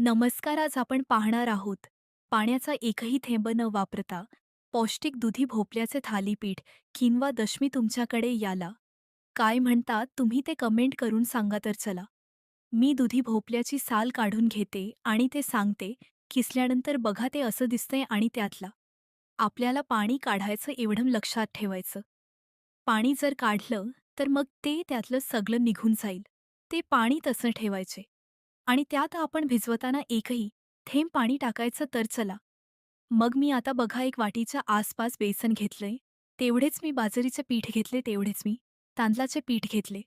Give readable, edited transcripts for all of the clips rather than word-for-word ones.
नमस्कार. आज आपण पाहणार आहोत पाण्याचा एकही थेंब न वापरता पौष्टिक दुधी भोपळ्याचे थालीपीठ किंवा दशमी तुमच्याकडे याला काय म्हणतात तुम्ही ते कमेंट करून सांगा. तर चला, मी दुधी भोपळ्याची साल काढून घेते आणि ते सांगते. किसल्यानंतर बघा ते असं दिसतंय आणि त्यातला आपल्याला पाणी काढायचं एवढं लक्षात ठेवायचं. पाणी जर काढलं तर मग ते त्यातलं सगळं निघून जाईल. ते पाणी तसं ठेवायचे आणि त्यात आपण भिजवताना एकही थेंब पाणी टाकायचं. तर चला, मग मी आता बघा एक वाटीच्या आसपास बेसन घेतलंय. तेवढेच मी बाजरीचे पीठ घेतले, तेवढेच मी तांदळाचे पीठ घेतले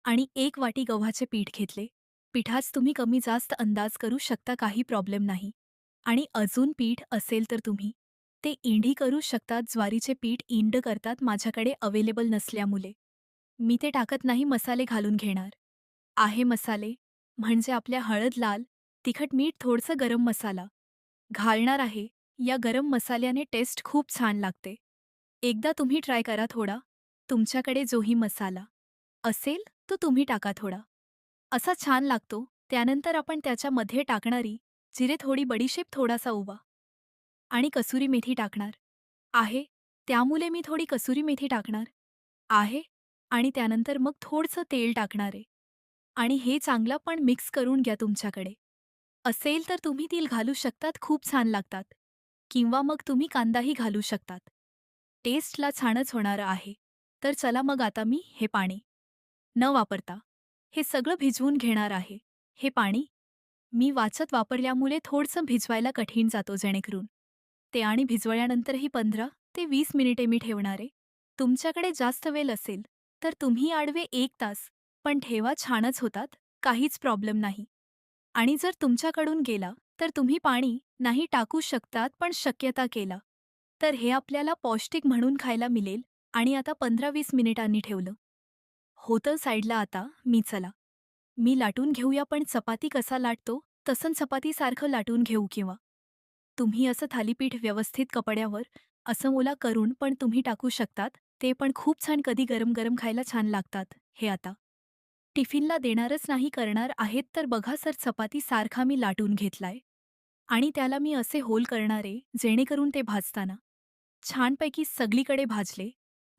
आणि 1 वाटी गव्हाचे पीठ घेतले. पिठाच तुम्ही कमी जास्त अंदाज करू शकता, काही प्रॉब्लेम नाही. आणि अजून पीठ असेल तर तुम्ही ते इंडी करू शकतात. ज्वारीचे पीठ इंड करतात, माझ्याकडे अवेलेबल नसल्यामुळे मी ते टाकत नाही. मसाले घालून घेणार आहे. मसाले म्हणजे आपल्या हळद, लाल तिखट, मीठ, थोडंसं गरम मसाला घालणार आहे. या गरम मसाल्याने टेस्ट खूप छान लागते. एकदा तुम्ही ट्राय करा. थोडा तुमच्याकडे जोही मसाला असेल तो तुम्ही टाका, थोडा असा छान लागतो. त्यानंतर आपण त्याच्यामध्ये टाकणारी जिरे, थोडी बडीशेप, थोडासा ओवा आणि कसुरी मेथी टाकणार आहे. त्यामुळे मी थोडी कसुरी मेथी टाकणार आहे आणि त्यानंतर मग थोडंसं तेल टाकणार आहे आणि हे चांगलं पण मिक्स करून घ्या. तुमच्याकडे असेल तर तुम्ही तीळ घालू शकतात, खूप छान लागतात. किंवा मग तुम्ही कांदाही घालू शकतात. टेस्टला छानच होणार आहे. तर चला, मग आता मी हे पाणी न वापरता हे सगळं भिजवून घेणार आहे. हे पाणी मी वाचत वापरल्यामुळे थोडंसं भिजवायला कठीण जातो, जेणेकरून ते आणि भिजवल्यानंतरही 15 ते 20 मिनिटे मी ठेवणार आहे. तुमच्याकडे जास्त वेळ असेल तर तुम्ही आडवे 1 तास पण ठेवा, छानच होतात, काहीच प्रॉब्लेम नाही. आणि जर तुमच्याकडून गेला तर तुम्ही पाणी नाही टाकू शकतात, पण शक्यता केला तर हे आपल्याला पौष्टिक म्हणून खायला मिळेल. आणि आता 15-20 मिनिटांनी ठेवलं होतं साईडला. आता मी लाटून घेऊया. पण चपाती कसा लाटतो तसं चपातीसारखं लाटून घेऊ, किंवा तुम्ही असं थालीपीठ व्यवस्थित कपड्यावर असं ओला करून पण तुम्ही टाकू शकतात. ते पण खूप छान, कधी गरम गरम खायला छान लागतात. हे आता टिफिनला देणारच नाही करणार आहेत तर बघा सर, चपाती सारखा मी लाटून घेतलाय आणि त्याला मी असे होल करणारे, जेणेकरून ते भाजताना छानपैकी सगळीकडे भाजले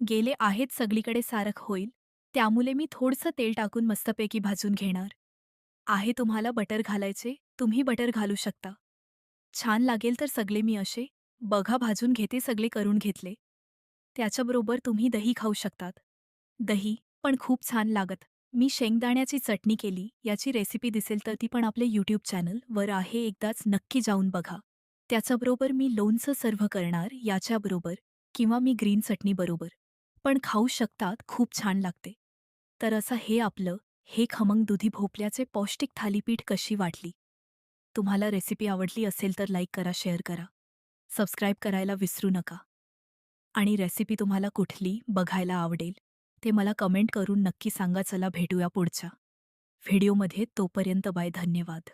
गेले आहेत, सगळीकडे सारख होईल. त्यामुळे मी थोडंसं तेल टाकून मस्तपैकी भाजून घेणार आहे. तुम्हाला बटर घालायचे, तुम्ही बटर घालू शकता, छान लागेल. तर सगळे मी असे बघा भाजून घेते, सगळे करून घेतले. त्याच्याबरोबर तुम्ही दही खाऊ शकतात. दही पण खूप छान लागत. मी शेंगदाण्याची चटणी केली, याची रेसिपी दिसेल तर ती पण आपल्या यूट्यूब चॅनलवर आहे, एकदाच नक्की जाऊन बघा. त्याच्याबरोबर मी लोणचं सर्व्ह करणार याच्याबरोबर, किंवा मी ग्रीन चटणी बरोबर पण खाऊ शकतात, खूप छान लागते. तर असं हे आपलं हे खमंग दुधी भोपळ्याचे पौष्टिक थालीपीठ कशी वाटली? तुम्हाला रेसिपी आवडली असेल तर लाईक करा, शेअर करा, सबस्क्राईब करायला विसरू नका. आणि रेसिपी तुम्हाला कुठली बघायला आवडेल ते मला कमेंट करून नक्की सांगा. चला, भेटूया पुढच्या व्हिडिओमध्ये. तोपर्यंत बाय, धन्यवाद.